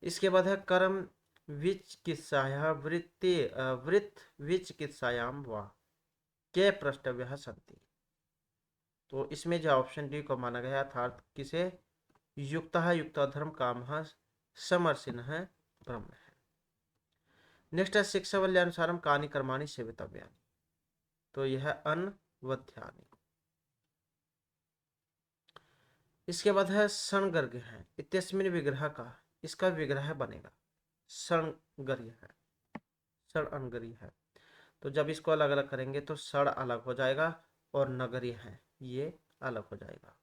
इसके बाद है कर्म विचिकित्साया वृत्ति वृत्त विचिकित्सायाम वा के प्रष्टव्य सन्ति। तो इसमें जो ऑप्शन डी को माना गया अर्थात किसे? युक्त धर्म काम समर्शिन है ब्रह्म है। नेक्स्ट है शिक्षावल्यानुसारम कानि कर्माणि सेवितव्यानि, तो यह अनवध्यानि। इसके बाद है क्षणगर्ग है इत्यस्मिन विग्रह का, इसका विग्रह बनेगा क्षणगर्य है, क्षण अनगरी है। तो जब इसको अलग अलग करेंगे तो क्षण अलग हो जाएगा और नगरी है ये अलग हो जाएगा।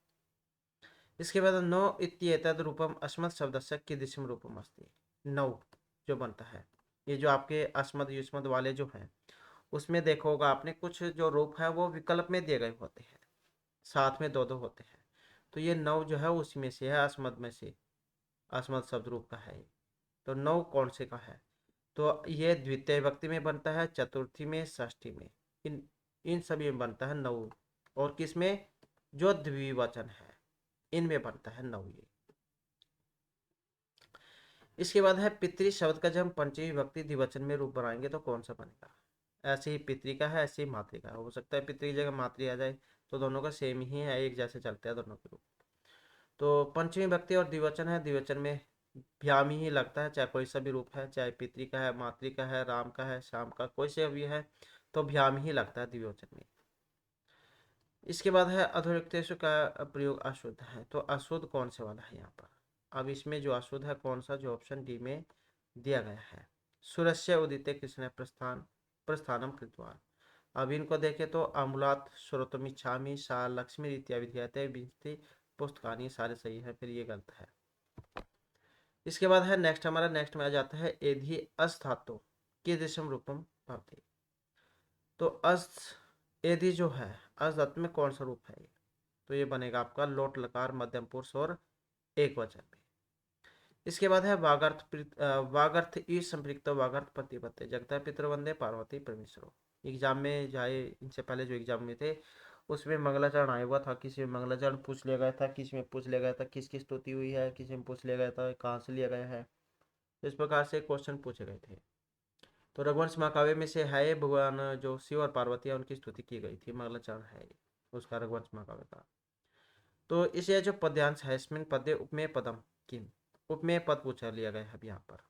इसके बाद नौ इत्येतद् रूपम अस्मत् शब्दस्य कीदृशं रूपम अस्ति। नौ जो बनता है, ये जो आपके अस्मद युष्मद वाले जो हैं उसमें देखा होगा आपने, कुछ जो रूप है वो विकल्प में दिए गए होते हैं, साथ में दो दो होते हैं। तो ये नौ जो है उसमें से है, अस्मद में से, अस्मद शब्द रूप का है ये। तो नौ कौन से का है, तो ये द्वितीय विभक्ति में बनता है, चतुर्थी में, षष्ठी में, इन इन सभी में बनता है नौ। और किस में, जो द्विवचन है इनमें बनता है नौ ये। इसके बाद है पितृ शब्द का जब हम पंचमी विभक्ति द्विवचन में रूप बनाएंगे तो कौन सा बनेगा। ऐसे ही पितृ का है, ऐसे ही मातृ का है। हो सकता है पितृ की जगह मातृ आ जाए, तो दोनों का सेम ही है, एक जैसे चलते हैं दोनों के रूप। तो पंचमी विभक्ति और द्विवचन है, द्विवचन में भ्याम ही लगता है, चाहे कोई सा भी रूप है, चाहे पितृ का है, मातृ का है, राम का है, श्याम का, कोई से भी है, तो भ्याम ही लगता है द्विवचन में। इसके बाद है अधोरेक्तेषु का प्रयोग अशुद्ध है, तो अशुद्ध कौन से वाला है यहाँ पर। अब इसमें जो अशुद्ध है कौन सा, जो ऑप्शन डी में दिया गया है, सूर्यस्य उदिते कृष्ण प्रस्थानम कृतवान। अब इनको देखें तो अमूलात श्रोतमिच्छामि सा लक्ष्मी रीत्या विधीयते विधि पुस्तकानी, सारे सही है, फिर ये गलत है। इसके बाद है नेक्स्ट, हमारा नेक्स्ट में आ जाता है एधि अस धातु कीदृशम रूपम भवति। तो अस एधि जो है अस धातु में कौन सा रूप है ये, तो ये बनेगा आपका लोट लकार मध्यम पुरुष और एक वचन में। इसके बाद है वागर्थ ई संपृक्त वागर्थ प्रतिपत्ति जगता पितृ वंदे पार्वती परमेश्वरो। एग्जाम में जाए, इनसे पहले जो एग्जाम में थे उसमें मंगलाचरण आया हुआ था, किसी में मंगलाचरण पूछ लिया गया था, किसी में पूछ लिया गया था किसकी स्तुति हुई है, किसी में पूछ लिया गया था कहाँ से लिया गया है। तो इस प्रकार से क्वेश्चन पूछे गए थे। तो रघुवंश महाकाव्य में से है भगवान जो शिव और पार्वती है उनकी स्तुति की गई थी, मंगलाचरण है उसका रघुवंश महाकाव्य का। तो इसे जो पद्यांश है इसमें पद्य उपमेय पदम किम, उपमेय पद पूछा लिया गया है यहाँ पर।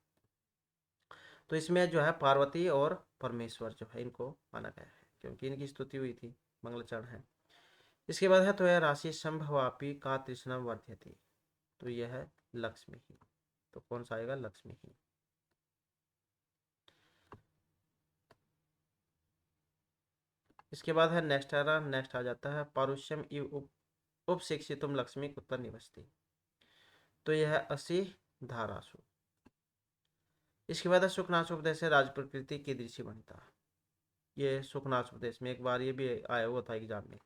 तो इसमें जो है पार्वती और परमेश्वर जो है इनको माना गया है, क्योंकि इनकी स्तुति हुई थी, मंगलाचरण है। इसके बाद है तो यह राशि संभवापी का तृष्णा वर्ध्यति, तो यह है लक्ष्मी ही, तो कौन सा आएगा, लक्ष्मी ही। इसके बाद है नेक्स्ट आ जाता है पारुष्यम इव उपशिक्षितुम लक्ष्मी कुत्तर निवसती, तो यह है असी धारासु। इसके बाद है सुखनाश उपदेश से राज प्रकृति की दृश्य बनता, ये सुखनाश उपदेश में एक बार ये भी आया हुआ था एग्जाम में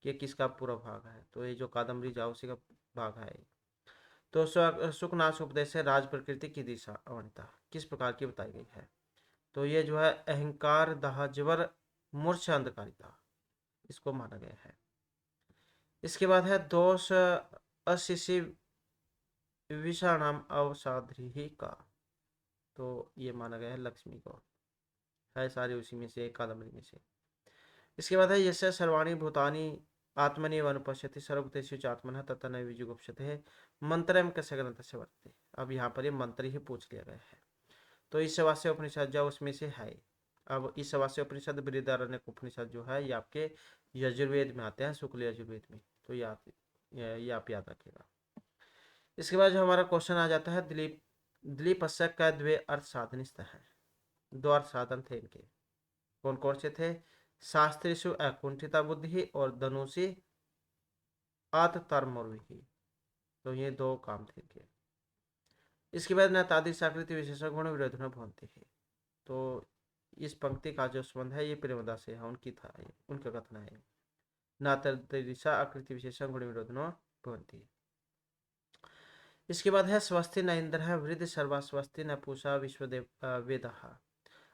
कि किसका पूरा भाग है, तो ये जो कादम्बरी जाओ उसी का भाग है। तो सुखनाश उपदेश से राज प्रकृति की दिशा अवनिता किस प्रकार की बताई गई है, तो ये जो है अहंकार दाहजवर मूर्छ अंधकारिता, इसको माना गया है। इसके बाद है दोष अशिशि विषाणाम अवसाध्री का, तो ये माना गया है लक्ष्मी को, है सारे उसी में से, कादम्बरी में से। इसके बाद है यश सर्वाणी भूतानी आत्मनि अनुपश्यति सर्वभूतेषु च आत्मनः तथा न विजुगुप्स्यते मंत्रम कस्य ग्रंथ से वर्तते। अब यहाँ पर ये मंत्र ही पूछ लिया गया है, तो इस वास्य उपनिषद जो उसमें से है। अब इस वास्य उपनिषद बृहदारण्यक उपनिषद जो है ये आपके यजुर्वेद में आते हैं, शुक्ल यजुर्वेद में, तो ये आप याद रखिएगा। इसके बाद जो हमारा क्वेश्चन आ जाता है दिलीप दिलीपस्य का द्वे अर्थ साधनिस्थ है, दो अर्थ साधन थे इनके, कौन कौन से थे, शास्त्रेषु अकुंठिता बुद्धि और धनुषी आत्तर्मोर्विहि, तो ये दो काम थे इनके। इसके बाद न तादृश आकृति विशेषण गुण विरोध में भवन्ति है, तो इस पंक्ति का जो संबंध है ये प्रेमदा से है, उनकी था ये, उनका कथन है न तादृश आकृति विशेषण गुण विरोध में भवन्ति। इसके बाद है स्वस्ति न इंद्र वृद्ध सर्वा स्वस्ति न पूषा विश्वदेव वेद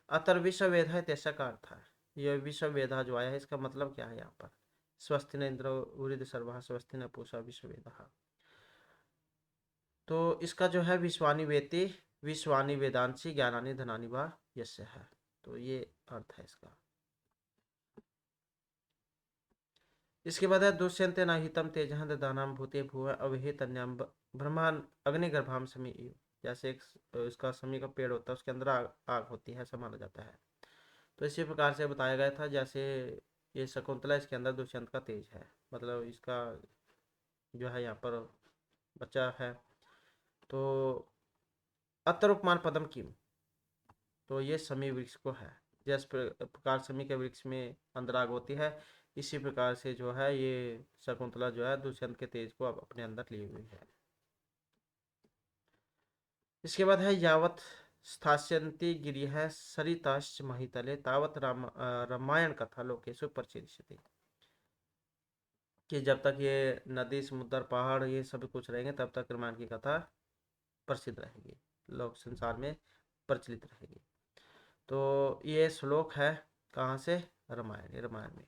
अतर विश्व वेद है तैसा का अर्थ है। यह विश्व वेदा जो आया है इसका मतलब क्या है यहाँ पर, स्वस्ति न इंद्र वृद्ध सर्वा स्वस्ति न पूषा विश्व वेद, तो इसका जो है विश्वानी वेति विश्वानी वेदांशी ज्ञानानि धनानि वा यस्य है, तो ये अर्थ है इसका। इसके बाद है दुष्यंते नाहितम तेजह दानाम भूते भूव अवहित अन्याम ब्रह्मांड अग्निगर्भाम समी, जैसे एक इसका समी का पेड़ होता है उसके अंदर आग होती है ऐसा माना जाता है। तो इसी प्रकार से बताया गया था, जैसे ये शकुंतला इसके अंदर दुष्यंत का तेज है, मतलब इसका जो है यहाँ पर बच्चा है। तो अतर उपमान पदम किम, तो ये समी वृक्ष को है, जिस प्रकार समी के वृक्ष में अंदर आग होती है इसी प्रकार से जो है ये शकुंतला जो है दुष्यंत के तेज को अब अपने अंदर ली हुई है। इसके बाद है यावत स्थास्यन्ति गिरिः सरिताश्च महितले तावत रामायण कथा लोकेषु प्रचलिष्यति, कि जब तक ये नदी समुद्र पहाड़ ये सभी कुछ रहेंगे तब तक रामायण की कथा प्रसिद्ध रहेगी, लोक संसार में प्रचलित रहेगी। तो ये श्लोक है कहाँ से, रामायण में।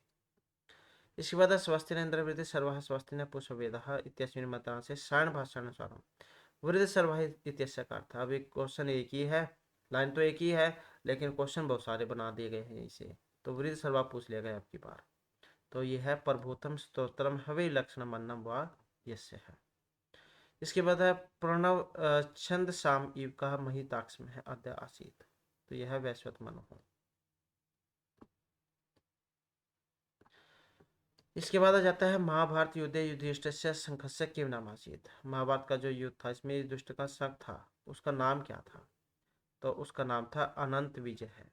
इसके बाद स्वस्तिनेन्द्र वृद्धि सर्वः स्वस्तिन पुष्पवेदः इत्यस्मिन् मंत्रांशे सायण भाषानुसारम वृद्धि सर्वः इत्यस्य का अर्थ। अब एक क्वेश्चन एक ही है, लाइन तो एक ही है लेकिन क्वेश्चन बहुत सारे बना दिए गए हैं इसे, तो वृद्धि सर्वा पूछ लिया गया आपकी बार। तो यह है प्रभुतम स्तोत्रम हवे लक्षण मन्नम व यस्य है। इसके बाद है प्रणव छंद शाम इव का महिताक्ष में है अद्य आसीत, तो यह वैश्वत मनो है। इसके बाद आ जाता है महाभारत युद्धे युधिष्ठिर से संघर्ष के नाम आसीत। महाभारत का जो युद्ध था इसमें युधिष्ठिर का संघ था, उसका नाम क्या था, तो उसका नाम था अनंत विजय है।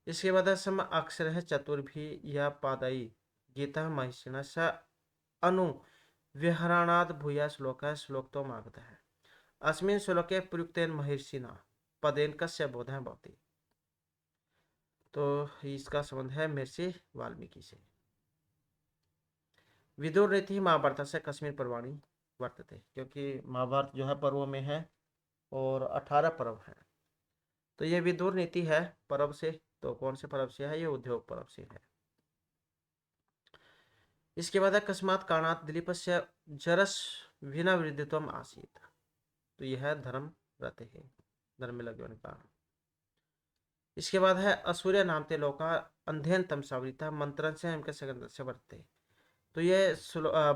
इसके बाद सम अक्षर है चतुर्भी या पादई गीता महिषिण स अनु विहरणाद भूया श्लोक है, श्लोक तो मागध है। अस्मिन श्लोके प्रयुक्तेन महिषिणा पदेन कस्य बोधः भवति, तो इसका संबंध है महर्षि वाल्मीकि से। विदुर रीति महाभारत से कश्मीर पर्वाणी वर्तते, क्योंकि महाभारत जो है पर्वों में है और 18 पर्व है, तो ये विदुर नीति है पर्व से। तो कौन से पर्व से है, ये उद्योग पर्व से है। इसके बाद अकस्मात कारणात दिलीपस्य जरस विना वृद्धित्वम आसीत, तो यह है धर्म व्रत है, धर्म में लगे होने का। इसके बाद है असूर्य नामते लोका अंधेन तम सावरिता मंत्रन से इनके से वर्तते, तो ये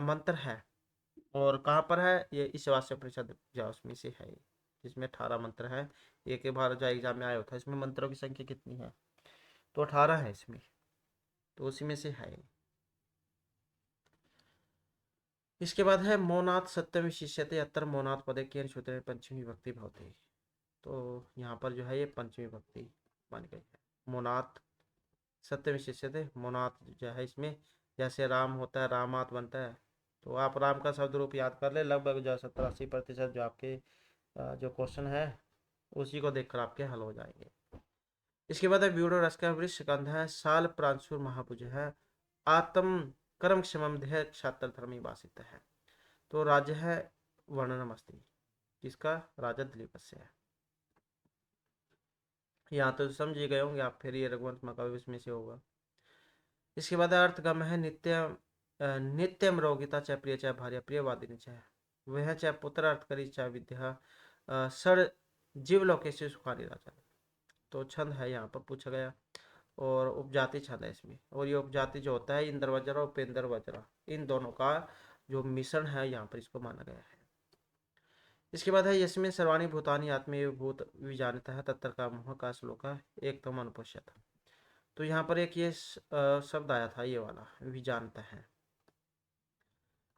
मंत्र है और कहाँ पर है, ये ईशावास्य परिषद उसमें से है, जिसमें 18 मंत्र है। एक बार जो एग्जाम में आया होता है, इसमें मंत्रों की संख्या कितनी है, तो 18 है इसमें, तो उसी में से है। इसके बाद है मोनाथ सत्यम विशिष्यते अत्र मोनाथ पदे केन सूत्र पंचमी विभक्ति भवति, तो यहाँ पर जो है ये पंचमी विभक्ति मान गई है। मोनाथ सत्य विशिष्यते, मोनाथ जो है इसमें जैसे राम होता है रामात बनता है, तो आप राम का शब्द रूप याद कर ले, लगभग जो 70-80% जो आपके जो क्वेश्चन है उसी को देखकर आपके हल हो जाएंगे। इसके बाद है व्यूढ़ रस का वृक्ष गंध है साल प्रांशुर महाभुज है आत्म कर्म क्षमम देह क्षात्र धर्मी वासित है, तो राज्य है वर्णनम अस्ति, किसका, राजा दिलीप से है। यहाँ तो समझ गए होंगे आप, फिर ये रघुवंश महाकाव्य इसमें से होगा। इसके बाद अर्थगम है नित्यम रोगिता चाहे प्रिय चाहे भार्य प्रियवादिनी चाहे वह चाहे पुत्र अर्थ करी चाहे विद्या सर जीवलोके से सुखारी राजा, तो छंद है यहाँ पर पूछा गया और उपजाति छंद है इसमें, और ये उपजाति जो होता है इंद्र वज्र और उपेंद्र वज्र इन दोनों का जो मिश्रण है यहाँ पर इसको माना गया है। इसके बाद है यस्मिन सर्वाणी भूतानि आत्मे भूत विजानता है तत्तर का मोह का श्लोक है एक तम अनुपश्यत, तो यहाँ पर एक ये शब्द आया था ये वाला विजानता है,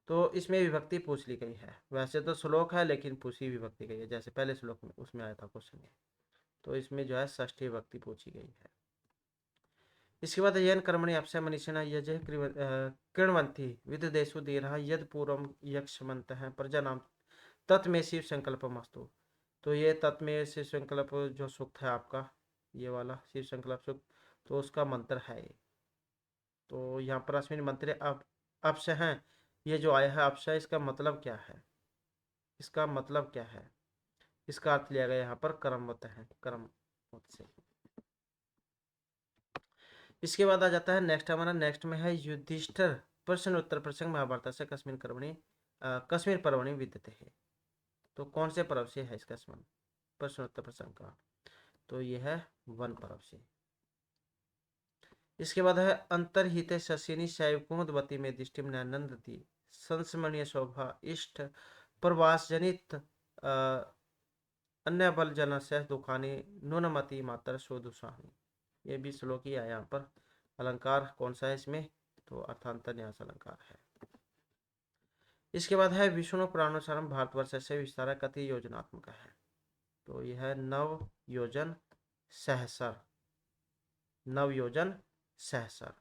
तो इसमें विभक्ति पूछ ली गई है। वैसे तो श्लोक है लेकिन पूछी विभक्ति गई है, जैसे पहले श्लोक में उसमें आया था क्वेश्चन में, तो इसमें जो है षष्ठी विभक्ति पूछी गई है। इसके बाद यन कर्मणि अपसे मनीषिणा यज कृण्वन्ति विददेषु दीर्घ यद पूर्वम यक्षमन्तः प्रजानाम तत्मे शिव संकल्प मस्तु, तो ये तत्मे शिव संकल्प जो सूक्त है आपका ये वाला शिव संकल्प सूक्त, तो उसका मंत्र है ये। तो यहाँ पर अश्विनी मंत्र अब अपश हैं, ये जो आया है अपश है, इसका मतलब क्या है, इसका मतलब क्या है, इसका अर्थ लिया गया यहाँ पर कर्मवत है, कर्म से। इसके बाद आ जाता है नेक्स्ट, हमारा नेक्स्ट में है युधिष्ठिर प्रश्न उत्तर प्रसंग महाभारत से कश्मीर पर्वणि विद्यते है, तो कौन से पर्व से है इसका संबंध प्रश्न उत्तर प्रसंग का, तो यह है वन पर्व से। इसके बाद है अंतर्हित शशिनी शैव कुमुदवती में दृष्टि नंदती संस्मरणीय शोभा इष्ट प्रवास जनित अन्य बल जन से दुखानी नुनमति मात्र शोधुषानी, ये भी श्लोक ही है। यहाँ पर अलंकार कौन सा है इसमें, तो अर्थांतर न्यास अलंकार है। इसके बाद है विष्णु पुराणोसारम भारतवर्ष से विस्तार कति योजनात्मक है, तो यह है नव योजन सहसर, नव योजन सहसर।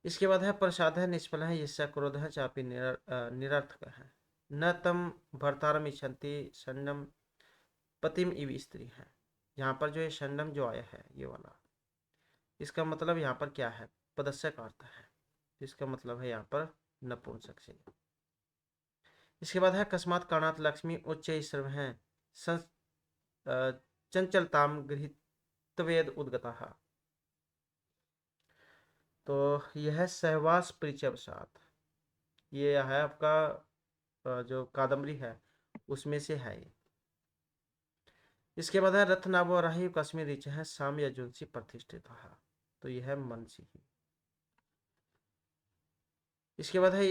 इसके बाद है प्रसाद है निष्फल है ईर्ष्या क्रोध है चापी निरर्थक है। न तम भर्तारम इच्छन्ति षण्डम पतिम इव स्त्री है। यहाँ पर जो ये षण्डम जो आया है ये वाला, इसका मतलब यहाँ पर क्या है, पदस्य का अर्थ है। इसका मतलब है यहाँ पर नपुंसक से। इसके बाद है अकस्मात कारणात् लक्ष्मी उच्च सर्व है चंचलताम गृहीतवेद उद्गता। तो यह सहवास परिचय ये है आपका जो कादम्बरी है उसमें से है ये। इसके बाद है रथ नाभो राही कश्मीर ऋच है साम यजुंसी प्रतिष्ठित है। तो यह है मनसी। इसके बाद है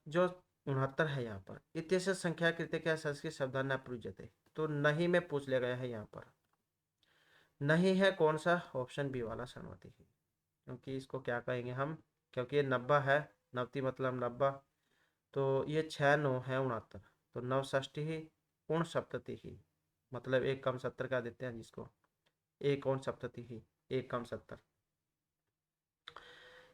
जो 69 है यहाँ पर इत्यस संख्या कृत्य क्या संस्कृत शब्द न प्रयुज्यते। तो नहीं में पूछ लिया गया है यहाँ पर। नहीं है कौन सा, ऑप्शन बी वाला सर्वनाम ही, क्योंकि इसको क्या कहेंगे हम, क्योंकि ये 90 है, नवती मतलब 90, तो ये 6 9 है 69, तो नव षष्ठी ही पूर्ण सप्तति ही, मतलब एक कम 70 का देते हैं जिसको, एक और सप्तति ही एक कम 70।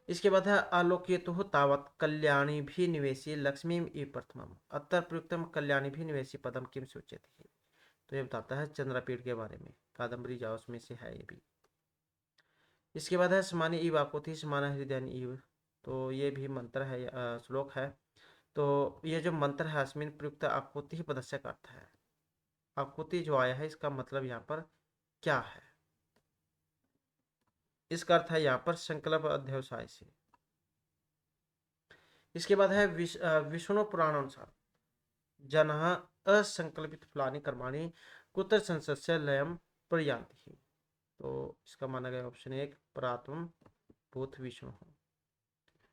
इसके बाद है आलोकित हो तावत कल्याणी भी निवेशी लक्ष्मी प्रथम अतर प्रयुक्तम कल्याणी भी निवेशी पदम किम सूचित। तो ये बताता है चंद्रपीठ के बारे में, कादम्बरी जाओ उसमें से है ये भी। इसके बाद है समानी ईव आकोति समाना हृदय ईव। तो ये भी मंत्र है, श्लोक है। तो ये जो मंत्र है अस्मिन प्रयुक्त आकोति ही पदस्य का अर्थ है। आकुति जो आया है इसका मतलब यहाँ पर क्या है, इसका अर्थ है यहाँ पर संकल्प अध्यवसाय से। इसके बाद है विष्णु पुराण अनुसार जन असंकल्पित फलानी कर्माणी कुत्र संसस्य लयम प्रयांति। तो इसका माना गया ऑप्शन एक परात्म भूत विष्णु।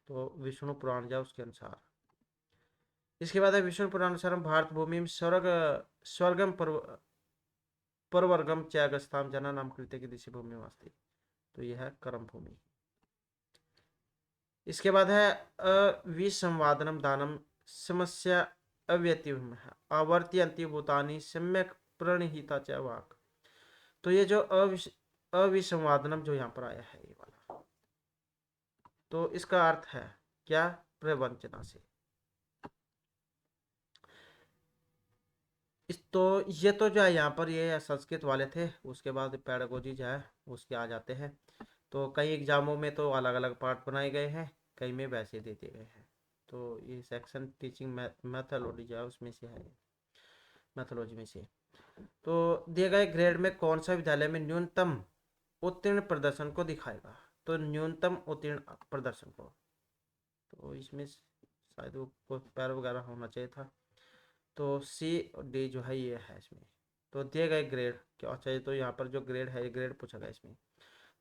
तो विष्णु पुराण जाओ उसके अनुसार। इसके बाद है विष्णु पुराण अनुसार भारत भूमि में स्वर्गम परवर्गम त्यागस्थाम जना नाम कृत्य की दिशा भूमि वास्ती। तो यह है कर्म भूमि। इसके बाद है अविसंवादनम दानम समस्या अव्यतिम आवर्ती अंतिभूतानी सम्यक प्रणहिता च वाक। तो ये जो अविसंवादनम जो यहाँ पर आया है ये वाला, तो इसका अर्थ है क्या, प्रवंचना से। तो ये तो जो है यहाँ पर ये संस्कृत वाले थे, उसके बाद पैडागोजी जो है उसके आ जाते हैं। तो कई एग्जामों में तो अलग अलग पार्ट बनाए गए हैं, कई में वैसे दे दिए गए हैं। तो ये सेक्शन टीचिंग मैथोलॉजी जो है उसमें से है, मैथोलॉजी में से। तो दिए गए ग्रेड में कौन सा विद्यालय में न्यूनतम उत्तीर्ण प्रदर्शन को दिखाएगा। तो न्यूनतम उत्तीर्ण प्रदर्शन को, तो इसमें शायद वो पैर वगैरह होना चाहिए था। तो सी और डी जो है ये है इसमें। तो दिए गए ग्रेड क्या चाहिए, तो यहाँ पर जो ग्रेड है ये ग्रेड पूछा गया इसमें।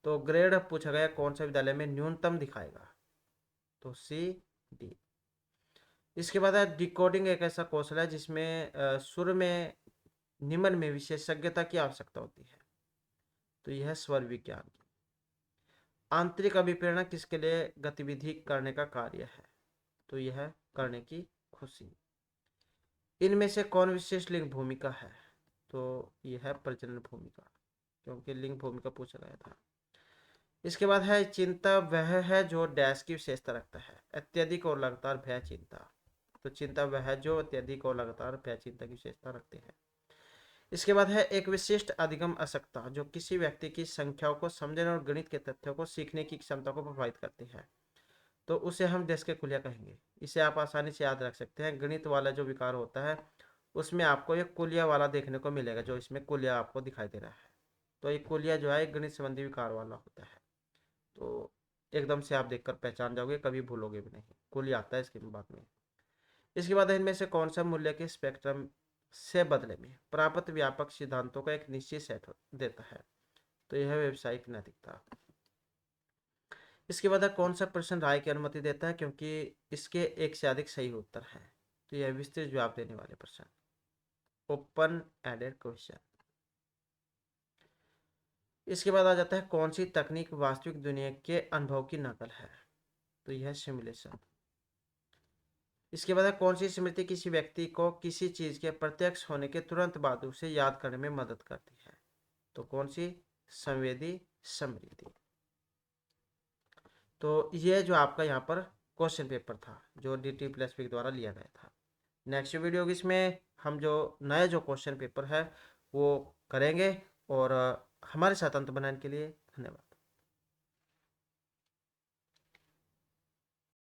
तो ग्रेड पूछा गया कौन सा विद्यालय में न्यूनतम दिखाएगा, तो सी डी। इसके बाद है डिकोडिंग एक ऐसा कौशल है जिसमें सुर में निम्न में विशेषज्ञता की आवश्यकता होती है। तो यह है स्वर विज्ञान की। आंतरिक अभिप्रेरणा किसके लिए गतिविधि करने का कार्य है, तो यह है करने की खुशी। इनमें से कौन विशेष लिंग भूमिका है, तो यह है प्रजनन भूमिका, क्योंकि लिंग भूमिका पूछा गया था। इसके बाद है चिंता वह है जो डैश की विशेषता रखता है, अत्यधिक और लगातार भय चिंता। तो चिंता वह है जो अत्यधिक और लगातार भय चिंता की विशेषता रखते हैं। इसके बाद है एक विशिष्ट अधिगम असक्ता जो किसी व्यक्ति की संख्याओं को समझने और गणित के तथ्यों को सीखने की क्षमता को प्रभावित करती है। तो उसे हम डेस्कैलकुलिया कहेंगे। इसे आप आसानी से याद रख सकते हैं। गणित वाला जो विकार होता है उसमें आपको एक कुलिया वाला देखने को मिलेगा, जो इसमें कुलिया आपको दिखाई दे रहा है। तो ये कुलिया जो है एक गणित संबंधी विकार वाला होता है। तो एकदम से आप देखकर पहचान जाओगे, कभी भूलोगे भी नहीं, कुलिया आता है इसके बाद में। इसके बाद इनमें से कौन सा मूल्य के स्पेक्ट्रम से बदले में प्राप्त व्यापक सिद्धांतों का एक निश्चित सेट देता है, तो यह है व्यवसायिक नैतिकता। इसके बाद कौन सा प्रश्न राय की अनुमति देता है, क्योंकि इसके एक से अधिक सही उत्तर है। तो यह विस्तृत जवाब देने वाले प्रश्न, ओपन एंडेड क्वेश्चन। इसके बाद आ जाता है कौन सी तकनीक वास्तविक दुनिया के अनुभव की नकल है, तो यह सिमुलेशन। इसके बाद कौन सी स्मृति किसी व्यक्ति को किसी चीज के प्रत्यक्ष होने के तुरंत बाद उसे याद करने में मदद करती है, तो कौन सी, संवेदी स्मृति। तो ये जो आपका यहाँ पर क्वेश्चन पेपर था जो DT+P के द्वारा लिया गया था। नेक्स्ट वीडियो की इसमें हम जो नए जो क्वेश्चन पेपर है वो करेंगे। और हमारे साथ अंत बनाने के लिए धन्यवाद।